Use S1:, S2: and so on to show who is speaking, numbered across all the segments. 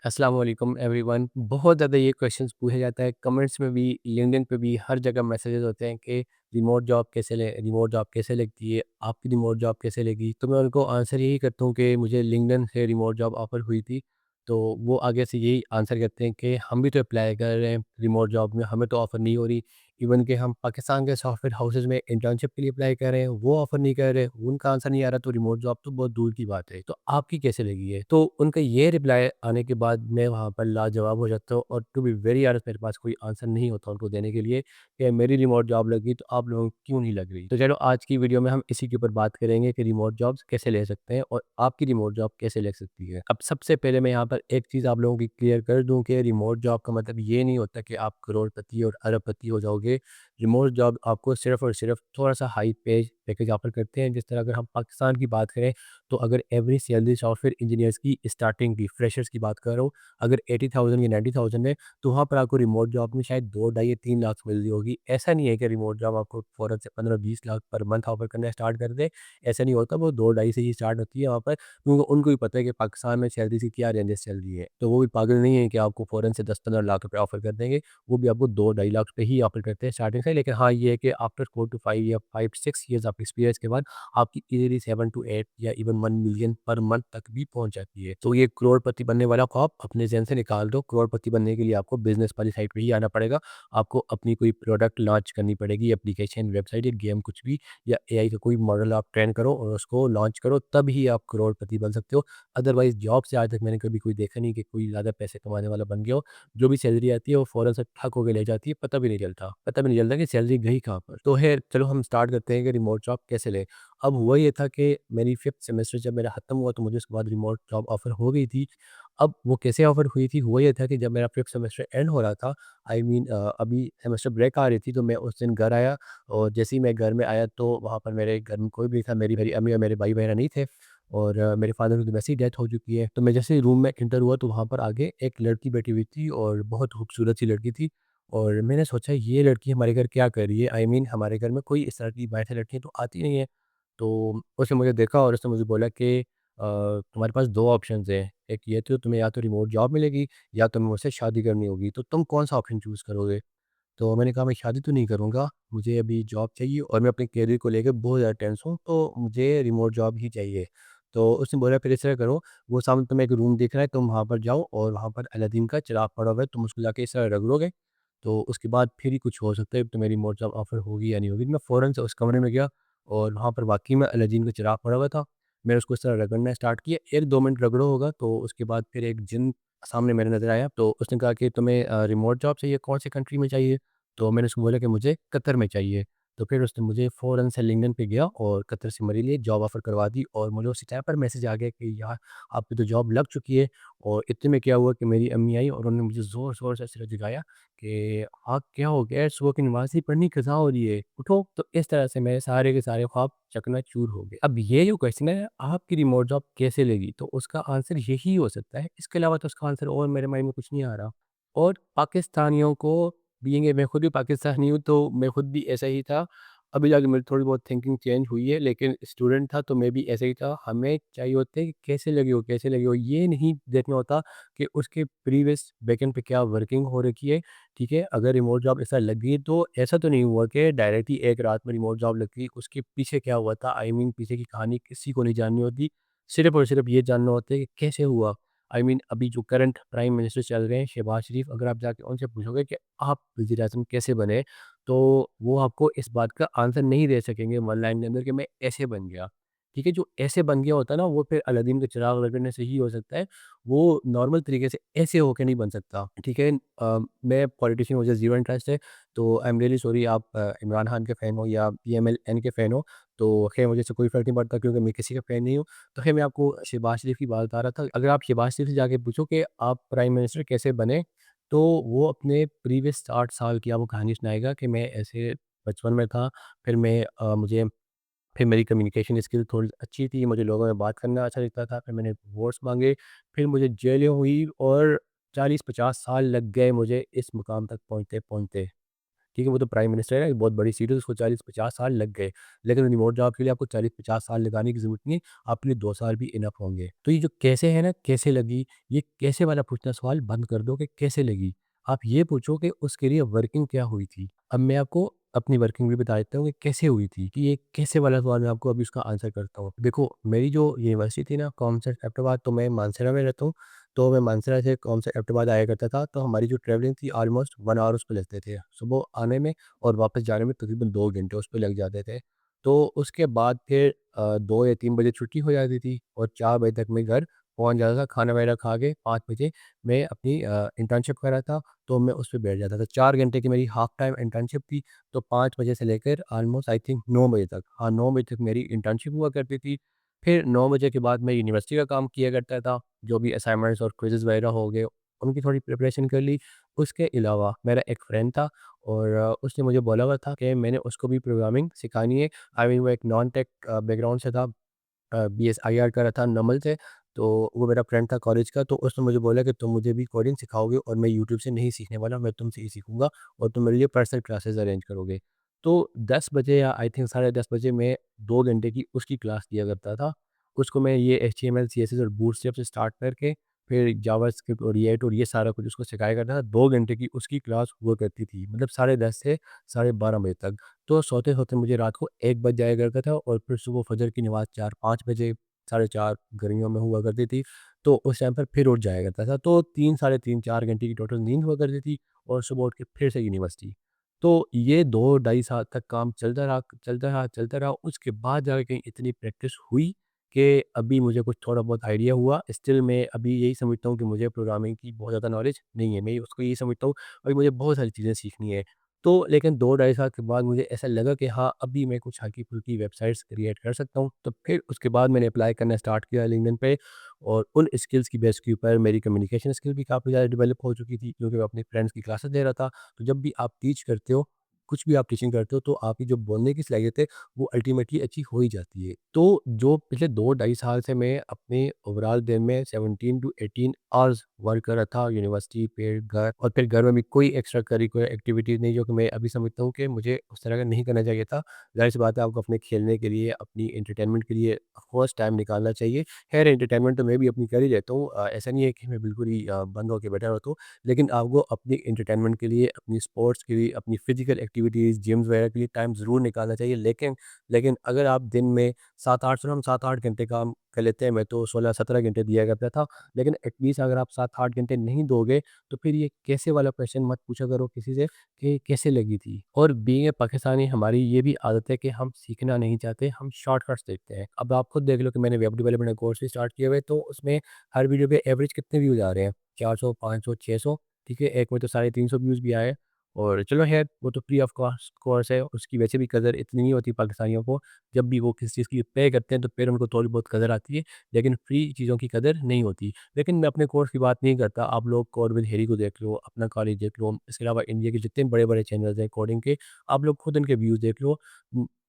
S1: अस्सलाम वालेकुम एवरीवन। बहुत ज़्यादा ये क्वेश्चंस पूछा जाता है कमेंट्स में भी, लिंक्डइन पे भी, हर जगह मैसेजेस होते हैं कि रिमोट जॉब कैसे ले, रिमोट जॉब कैसे लगती है, आपकी रिमोट जॉब कैसे लगी। तो मैं उनको आंसर यही करता हूँ कि मुझे लिंक्डइन से रिमोट जॉब ऑफ़र हुई थी। तो वो आगे से यही आंसर करते हैं कि हम भी तो अप्लाई कर रहे हैं रिमोट जॉब में, हमें तो ऑफ़र नहीं हो रही। इवन कि हम पाकिस्तान के सॉफ्टवेयर हाउसेज़ में इंटर्नशिप के लिए अप्लाई कर रहे हैं, वो ऑफ़र नहीं कर रहे, उनका आंसर नहीं आ रहा, तो रिमोट जॉब तो बहुत दूर की बात है। तो आपकी कैसे लगी है? तो उनका ये रिप्लाई आने के बाद मैं वहाँ पर लाजवाब हो जाता हूँ, और टू बी वेरी ऑनेस्ट मेरे पास कोई आंसर नहीं होता उनको देने के लिए कि मेरी रिमोट जॉब लगी तो आप लोगों को क्यों नहीं लग रही। तो चलो आज की वीडियो में हम इसी के ऊपर बात करेंगे कि रिमोट जॉब्स कैसे ले सकते हैं और आपकी रिमोट जॉब कैसे लग सकती है। अब सबसे पहले मैं यहाँ पर एक चीज़ आप लोगों की क्लियर कर दूँ कि रिमोट जॉब का मतलब ये नहीं होता कि आप करोड़पति और अरबपति हो जाओगे। रिमोट जॉब आपको सिर्फ़ और सिर्फ़ थोड़ा-सा हाई पैकेज ऑफ़र करते हैं। जिस तरह अगर हम पाकिस्तान की बात करें, तो अगर एवरेज सैलरी सॉफ्टवेयर इंजीनियर्स की स्टार्टिंग की, फ्रेशर्स की बात कर रहा हूँ, अगर 80,000 या 90,000 है, तो वहाँ पर आपको रिमोट जॉब में शायद 2 ढाई या 3 लाख मिल रही होगी। ऐसा नहीं है कि रिमोट जॉब आपको फ़ौरन से 15-20 लाख पर मंथ ऑफ़र करना स्टार्ट कर दे। ऐसा नहीं होता, वो 2 ढाई से ही स्टार्ट होती है वहाँ पर, क्योंकि उनको भी पता है कि पाकिस्तान में सैलरीज़ की क्या रेंजेस चल रही है। तो वो भी पागल नहीं है कि आपको फ़ौरन से 10-15 लाख रुपए ऑफ़र कर देंगे। वो भी आपको 2 ढाई लाख पे ही ऑफ़र करते हैं स्टार्टिंग से। लेकिन हाँ, ये है कि आफ्टर 4 टू 5 या 5-6 ईयर्स ऑफ एक्सपीरियंस के बाद आपकी ईज़िली 7 टू 8 या इवन 1 मिलियन पर मंथ तक भी पहुँच जाती है। तो ये करोड़पति बनने वाला ख्वाब अपने ज़हन से निकाल दो। करोड़पति बनने के लिए आपको बिज़नेस वाली साइड पे ही आना पड़ेगा। आपको अपनी कोई प्रोडक्ट लॉन्च करनी पड़ेगी, एप्लीकेशन, वेबसाइट या गेम कुछ भी, या एआई का कोई मॉडल आप ट्रेन करो और उसको लॉन्च करो, तब ही आप करोड़पति बन सकते हो। अदरवाइज़ जॉब से आज तक मैंने कभी कोई देखा नहीं कि कोई ज़्यादा पैसे कमाने वाला बन गया हो। जो भी सैलरी आती है वो फ़ौरन से ठक होके ले जाती है, पता भी नहीं चलता कि सैलरी गई कहाँ पर। तो ख़ैर चलो हम स्टार्ट करते हैं कि रिमोट जॉब कैसे लें। अब हुआ ये था कि मेरी 5th सेमेस्टर जब मेरा ख़त्म हुआ तो मुझे उसके बाद रिमोट जॉब ऑफ़र हो गई थी। अब वो कैसे ऑफ़र हुई थी? हुआ ये था कि जब मेरा 5th सेमेस्टर एंड हो रहा था, अभी सेमेस्टर ब्रेक आ रही थी, तो मैं उस दिन घर आया, और जैसे ही मैं घर में आया तो वहाँ पर मेरे घर में कोई भी नहीं था। मेरी मेरी अम्मी और मेरे भाई वगैरह नहीं थे, और मेरे फ़ादर की तो वैसे ही डेथ हो चुकी है। तो मैं जैसे ही रूम में एंटर हुआ तो वहाँ पर आगे एक लड़की बैठी हुई थी, और बहुत खूबसूरत सी लड़की थी। और मैंने सोचा ये लड़की हमारे घर क्या कर रही है? हमारे घर में कोई इस तरह की बाहर से लड़कियाँ तो आती नहीं है। तो उसने मुझे देखा और उसने मुझे बोला कि तुम्हारे पास 2 ऑप्शंस हैं। एक ये तो तुम्हें या तो रिमोट जॉब मिलेगी, या तुम्हें मुझसे शादी करनी होगी। तो तुम कौन-सा ऑप्शन चूज़ करोगे? तो मैंने कहा मैं शादी तो नहीं करूँगा, मुझे अभी जॉब चाहिए, और मैं अपने करियर को लेके बहुत ज़्यादा टेंस हूँ, तो मुझे रिमोट जॉब ही चाहिए। तो उसने बोला फिर इस तरह करो, वो सामने तुम्हें एक रूम दिख रहा है, तुम वहाँ पर जाओ, और वहाँ पर अलादीन का चिराग पड़ा हुआ है, तुम उसको जाके इस तरह रगड़ोगे, तो उसके बाद फिर ही कुछ हो सकता है, तुम्हें रिमोट जॉब ऑफ़र होगी या नहीं होगी। मैं फ़ौरन से उस कमरे में गया, और वहाँ पर वाक़ई में अलादीन का चिराग पड़ा हुआ था। मैंने उसको इस तरह रगड़ना स्टार्ट किया, 1-2 मिनट रगड़ो होगा, तो उसके बाद फिर एक जिन सामने मेरे नज़र आया, तो उसने कहा कि तुम्हें रिमोट जॉब चाहिए, कौन-सी कंट्री में चाहिए? तो मैंने उसको बोला कि मुझे कतर में चाहिए। तो फिर उसने मुझे फ़ौरन से लिंक्डइन पे गया और कतर से मेरे लिए जॉब ऑफ़र करवा दी, और मुझे उसी टाइम पर मैसेज आ गया कि यार आपकी तो जॉब लग चुकी है। और इतने में क्या हुआ कि मेरी अम्मी आई, और उन्होंने मुझे ज़ोर-ज़ोर से सिर जगाया कि हाँ, क्या हो गया है? सुबह की नमाज़ नहीं पढ़नी, कज़ा हो रही है, उठो। तो इस तरह से मेरे सारे के सारे ख्वाब चकनाचूर हो गए। अब ये जो क्वेश्चन है, आपकी रिमोट जॉब कैसे लगी? तो उसका आंसर यही हो सकता है, इसके अलावा तो उसका आंसर और मेरे माइंड में कुछ नहीं आ रहा। और पाकिस्तानियों को, बीइंग ए मैं खुद भी पाकिस्तानी हूँ, तो मैं खुद भी ऐसा ही था। अभी जाके मेरी थोड़ी बहुत थिंकिंग चेंज हुई है, लेकिन स्टूडेंट था तो मैं भी ऐसा ही था। हमें चाहिए होता है कि कैसे लगी हो, ये नहीं देखना होता कि उसके प्रीवियस बैकएंड पे क्या वर्किंग हो रखी है, ठीक है? अगर रिमोट जॉब ऐसा लग गई, तो ऐसा तो नहीं हुआ कि डायरेक्ट ही एक रात में रिमोट जॉब लग गई, उसके पीछे क्या हुआ था, पीछे की कहानी किसी को नहीं जाननी होती। सिर्फ़ और सिर्फ़ ये जानना होता है कि कैसे हुआ। अभी जो करंट प्राइम मिनिस्टर चल रहे हैं शहबाज शरीफ, अगर आप जाके उनसे पूछोगे कि आप वज़ीर-ए-आज़म कैसे बने? तो वो आपको इस बात का आंसर नहीं दे सकेंगे वन लाइन के अंदर कि मैं ऐसे बन गया। ठीक है? जो ऐसे बन गया होता है ना, वो फिर अलादीन का चिराग लगने से ही हो सकता है। वो नॉर्मल तरीके से ऐसे होके नहीं बन सकता। ठीक है? मैं पॉलिटिशियन, मुझे ज़ीरो इंटरेस्ट है, तो आई एम रियली सॉरी आप इमरान खान के फ़ैन हो या पीएमएलएन के फ़ैन हो, तो ख़ैर मुझे इससे कोई फ़र्क नहीं पड़ता, क्योंकि मैं किसी का फ़ैन नहीं हूँ। तो ख़ैर मैं आपको शहबाज शरीफ की बात बता रहा था। अगर आप शहबाज शरीफ से जाके पूछो कि आप प्राइम मिनिस्टर कैसे बने? तो वो अपने प्रीवियस 60 साल की आपको कहानी सुनाएगा कि मैं ऐसे बचपन में था, फिर फिर मेरी कम्युनिकेशन स्किल थोड़ी अच्छी थी, मुझे लोगों में बात करना अच्छा लगता था, फिर मैंने वोट्स माँगे, फिर मुझे जेलें हुई, और 40-50 साल लग गए मुझे इस मुकाम तक पहुँचते-पहुँचते। ठीक है, वो तो प्राइम मिनिस्टर है, बहुत बड़ी सीट है, उसको 40-50 साल लग गए। लेकिन रिमोट जॉब के लिए आपको 40-50 साल लगाने की ज़रूरत नहीं है, आपके लिए 2 साल भी इनफ होंगे। तो ये जो कैसे है ना, कैसे लगी, ये कैसे वाला पूछना सवाल बंद कर दो कि कैसे लगी। आप ये पूछो कि उसके लिए वर्किंग क्या हुई थी। अब मैं आपको अपनी वर्किंग भी बता देता हूँ कि कैसे हुई थी, कि ये कैसे वाला सवाल मैं आपको अभी उसका आंसर करता हूँ। देखो, मेरी जो यूनिवर्सिटी थी ना, कॉमसर्ट एबटाबाद, तो मैं मानसरा में रहता हूँ, तो मैं मानसरा से कॉमसर्ट एबटाबाद आया करता था, तो हमारी जो ट्रैवलिंग थी ऑलमोस्ट 1 आवर उस पे लगते थे। सुबह आने में और वापस जाने में तकरीबन 2 घंटे उस पे लग जाते थे। तो उसके बाद फिर 2 या 3 बजे छुट्टी हो जाती थी और 4 बजे तक मैं घर पहुँच जाता था, खाना वगैरह खा के 5 बजे मैं अपनी इंटर्नशिप कर रहा था, तो मैं उस पे बैठ जाता था। 4 घंटे की मेरी हाफ टाइम इंटर्नशिप थी, तो 5 बजे से लेकर ऑलमोस्ट आई थिंक 9 बजे तक, हाँ, 9 बजे तक मेरी इंटर्नशिप हुआ करती थी। फिर 9 बजे के बाद मैं यूनिवर्सिटी का काम किया करता था, जो भी असाइनमेंट्स और क्विज़ेज़ वगैरह हो गए, उनकी थोड़ी प्रिपरेशन कर ली। उसके अलावा मेरा एक फ्रेंड था और उसने मुझे बोला हुआ था कि मैंने उसको भी प्रोग्रामिंग सिखानी है। आई मीन वो एक नॉन टेक बैकग्राउंड से था, बीएसआईआर कर रहा था नमल से, तो वो मेरा फ्रेंड था कॉलेज का, तो उसने मुझे बोला कि तुम मुझे भी कोडिंग सिखाओगे और मैं यूट्यूब से नहीं सीखने वाला, मैं तुमसे ही सीखूँगा और तुम मेरे लिए पर्सनल क्लासेस अरेंज करोगे। तो 10 बजे या आई थिंक साढ़े 10 बजे मैं 2 घंटे की उसकी क्लास लिया करता था। उसको मैं ये एचटीएमएल, सीएसएस और बूटस्ट्रैप से स्टार्ट करके फिर जावास्क्रिप्ट और रिएक्ट और ये सारा कुछ उसको सिखाया करता था। 2 घंटे की उसकी क्लास हुआ करती थी, मतलब साढ़े 10 से साढ़े 12 बजे तक। तो सोते-सोते मुझे रात को 1 बज जाया करता था और फिर सुबह फजर की नमाज़ 4-5 बजे, साढ़े 4 गर्मियों में हुआ करती थी, तो उस टाइम पर फिर उठ जाया करता था। तो 3 साढ़े 3 4 घंटे की टोटल नींद हुआ करती थी और सुबह उठ के फिर से यूनिवर्सिटी। तो ये 2 ढाई साल तक काम चलता रहा, चलता रहा, चलता रहा। उसके बाद जाके कहीं इतनी प्रैक्टिस हुई कि अभी मुझे कुछ थोड़ा बहुत आइडिया हुआ। स्टिल मैं अभी यही समझता हूँ कि मुझे प्रोग्रामिंग की बहुत ज़्यादा नॉलेज नहीं है। मैं उसको यही समझता हूँ, अभी मुझे बहुत सारी चीज़ें सीखनी है। तो लेकिन 2 ढाई साल के बाद मुझे ऐसा लगा कि हाँ, अभी मैं कुछ हल्की-फुल्की वेबसाइट्स क्रिएट कर सकता हूँ। तो फिर उसके बाद मैंने अप्लाई करना स्टार्ट किया लिंक्डइन पे और उन स्किल्स की बेस के ऊपर मेरी कम्युनिकेशन स्किल भी काफ़ी ज़्यादा डेवलप हो चुकी थी, क्योंकि मैं अपने फ्रेंड्स की क्लासेस ले रहा था। तो जब भी आप टीच करते हो, कुछ भी आप टीचिंग करते हो, तो आपकी जो बोलने की सलाहियत है, वो अल्टीमेटली अच्छी हो ही जाती है। तो जो पिछले 2 ढाई साल से मैं अपने ओवरऑल दिन में 17 टू 18 आवर्स वर्क कर रहा था यूनिवर्सिटी पे, घर और फिर घर में भी कोई एक्स्ट्रा करिकुलर एक्टिविटीज़ नहीं, जो कि मैं अभी समझता हूँ कि मुझे उस तरह का नहीं करना चाहिए था। ज़ाहिर-सी बात है, आपको अपने खेलने के लिए, अपनी एंटरटेनमेंट के लिए ऑफ कोर्स टाइम निकालना चाहिए। खैर एंटरटेनमेंट तो मैं भी अपनी कर ही लेता हूँ, ऐसा नहीं है कि मैं बिल्कुल ही बंद होके बैठा रहता हूँ। लेकिन आपको अपनी एंटरटेनमेंट के लिए, अपनी स्पोर्ट्स के लिए, अपनी फिज़िकल एक्टिविटीज़, जिम्स वगैरह के लिए टाइम ज़रूर निकालना चाहिए। लेकिन अगर आप दिन में 7-8 चलो हम 7-8 घंटे काम कर लेते हैं, मैं तो 16-17 घंटे दिया करता था। लेकिन एटलीस्ट अगर आप 7-8 घंटे नहीं दोगे, तो फिर ये कैसे वाला क्वेश्चन मत पूछा करो किसी से कि कैसे लगी थी। और बीइंग ए पाकिस्तानी हमारी ये भी आदत है कि हम सीखना नहीं चाहते, हम शॉर्टकट्स देखते हैं। अब आप खुद देख लो कि मैंने वेब डेवलपमेंट का कोर्स भी स्टार्ट किया हुआ है, तो उसमें हर वीडियो पे एवरेज कितने व्यूज़ आ रहे हैं? 400, 500, 600, ठीक है? एक में तो 350 व्यूज़ भी आए। और चलो ख़ैर, वो तो फ्री ऑफ कॉस्ट कोर्स है, उसकी वैसे भी कदर इतनी नहीं होती पाकिस्तानियों को। जब भी वो किसी चीज़ की पे करते हैं, तो फिर उनको थोड़ी बहुत कदर आती है, लेकिन फ्री चीज़ों की कदर नहीं होती। लेकिन मैं अपने कोर्स की बात नहीं करता, आप लोग कोड विद हेरी को देख लो, अपना कॉलेज देख लो, इसके अलावा इंडिया के जितने बड़े-बड़े चैनल्स हैं कोडिंग के, आप लोग खुद उनके व्यूज़ देख लो।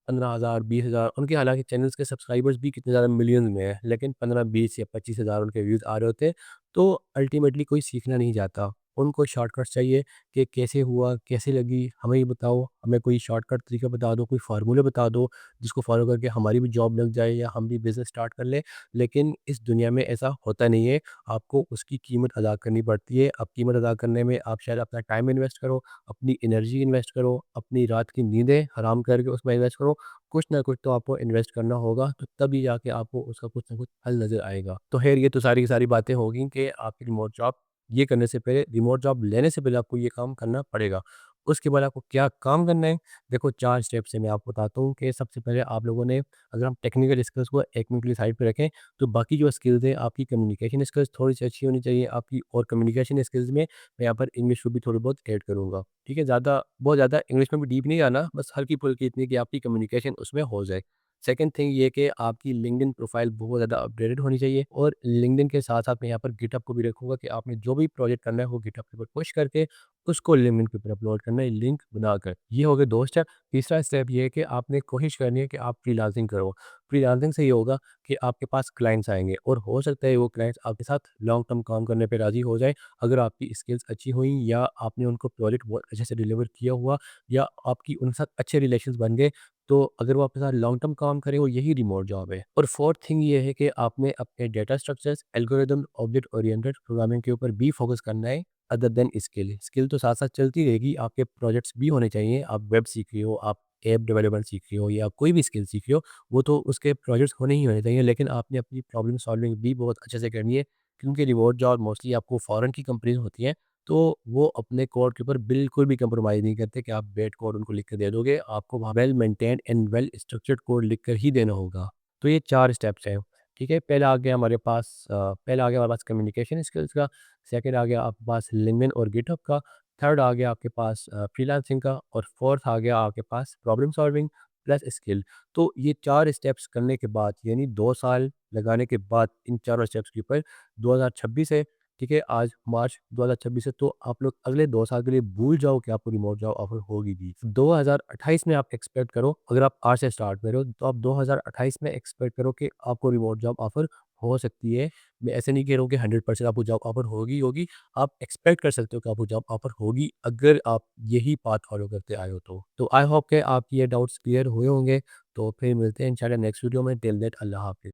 S1: 15,000, 20,000, उनके हालाँकि चैनल्स के सब्सक्राइबर्स भी कितने ज़्यादा मिलियंस में हैं, लेकिन 15, 20 या 25,000 उनके व्यूज़ आ रहे होते हैं। तो अल्टीमेटली कोई सीखना नहीं चाहता। उनको शॉर्टकट्स चाहिए कि कैसे हुआ, कैसे लगी, हमें ये बताओ, हमें कोई शॉर्टकट तरीका बता दो, कोई फ़ॉर्मूला बता दो, जिसको फ़ॉलो करके हमारी भी जॉब लग जाए या हम भी बिज़नेस स्टार्ट कर लें। लेकिन इस दुनिया में ऐसा होता नहीं है, आपको उसकी कीमत अदा करनी पड़ती है। अब कीमत अदा करने में आप शायद अपना टाइम इन्वेस्ट करो, अपनी एनर्जी इन्वेस्ट करो, अपनी रात की नींदें हराम करके उसमें इन्वेस्ट करो, कुछ ना कुछ तो आपको इन्वेस्ट करना होगा, तो तभी जाके आपको उसका कुछ ना कुछ हल नज़र आएगा। तो ख़ैर ये तो सारी की सारी बातें हो गई कि आपकी रिमोट जॉब ये करने से पहले, रिमोट जॉब लेने से पहले आपको ये काम करना पड़ेगा। उसके बाद आपको क्या काम करना है, देखो 4 स्टेप से मैं आपको बताता हूँ कि सबसे पहले आप लोगों ने, अगर हम टेक्निकल स्किल्स को 1 मिनट के लिए साइड पे रखें, तो बाकी जो स्किल्स हैं, आपकी कम्युनिकेशन स्किल्स थोड़ी-सी अच्छी होनी चाहिए आपकी, और कम्युनिकेशन स्किल्स में मैं यहाँ पर इंग्लिश को भी थोड़ी बहुत ऐड करूँगा। ठीक है? बहुत ज़्यादा इंग्लिश में भी डीप नहीं जाना, बस हल्की-फुल्की इतनी कि आपकी कम्युनिकेशन उसमें हो जाए। सेकंड थिंग ये कि आपकी लिंक्डइन प्रोफाइल बहुत ज़्यादा अपडेटेड होनी चाहिए, और लिंक्डइन के साथ-साथ मैं यहाँ पर गिटहब को भी रखूँगा कि आपने जो भी प्रोजेक्ट करना है वो गिटहब के ऊपर पुश करके उसको लिंक्डइन के ऊपर अपलोड करना है लिंक बनाकर। ये हो गए 2 स्टेप। तीसरा स्टेप ये है कि आपने कोशिश करनी है कि आप फ्रीलांसिंग करो। फ्रीलांसिंग से ये होगा कि आपके पास क्लाइंट्स आएँगे, और हो सकता है वो क्लाइंट्स आपके साथ लॉन्ग टर्म काम करने पे राज़ी हो जाएँ, अगर आपकी स्किल्स अच्छी हुई या आपने उनको प्रोजेक्ट बहुत अच्छे से डिलीवर किया हुआ, या आपकी उनके साथ अच्छे रिलेशंस बन गए, तो अगर वो आपके साथ लॉन्ग टर्म काम करें, वो यही रिमोट जॉब है। और फोर्थ थिंग ये है कि आपने अपने data structures, algorithm, object oriented programming के ऊपर भी फोकस करना है अदर देन स्किल। स्किल तो साथ-साथ चलती रहेगी, आपके प्रोजेक्ट्स भी होने चाहिए। आप वेब सीख रहे हो, आप ऐप डेवलपमेंट सीख रहे हो, या कोई भी स्किल सीख रहे हो, वो तो उसके प्रोजेक्ट्स होने ही होने चाहिए, लेकिन आपने अपनी प्रॉब्लम सॉल्विंग भी बहुत अच्छे से करनी है, क्योंकि रिमोट जॉब मोस्टली आपको फॉरेन की कंपनीज़ होती हैं, तो वो अपने कोड के ऊपर बिल्कुल भी कंप्रोमाइज़ नहीं करते कि आप बैड कोड उनको लिख के दे दोगे। आपको वहाँ well maintained and well structured code लिख कर ही देना होगा। तो ये 4 स्टेप्स हैं, ठीक है? पहला आ गया हमारे पास कम्युनिकेशन स्किल्स का, सेकंड आ गया आपके पास लिंक्डइन और गिटहब का, थर्ड आ गया आपके पास फ्रीलांसिंग का, और फोर्थ आ गया आपके पास प्रॉब्लम सॉल्विंग प्लस स्किल। तो ये 4 स्टेप्स करने के बाद, यानी 2 साल लगाने के बाद इन चारों स्टेप्स के ऊपर, 2026 है, ठीक है? आज मार्च 2026 है, तो आप लोग अगले 2 साल के लिए भूल जाओ कि आपको रिमोट जॉब ऑफ़र होगी भी। 2028 में आप एक्सपेक्ट करो, अगर आप आज से स्टार्ट कर रहे हो, तो आप 2028 में एक्सपेक्ट करो कि आपको रिमोट जॉब ऑफ़र हो सकती है। मैं ऐसे नहीं कह रहा हूँ कि 100% आपको जॉब ऑफ़र होगी ही होगी। आप एक्सपेक्ट कर सकते हो कि आपको जॉब ऑफ़र होगी, अगर आप यही पाथ फ़ॉलो करते आए हो तो। तो आई होप कि आपके ये डाउट्स क्लियर हुए होंगे। तो फिर मिलते हैं इंशाल्लाह नेक्स्ट वीडियो में। टिल दैट अल्लाह हाफ़िज़।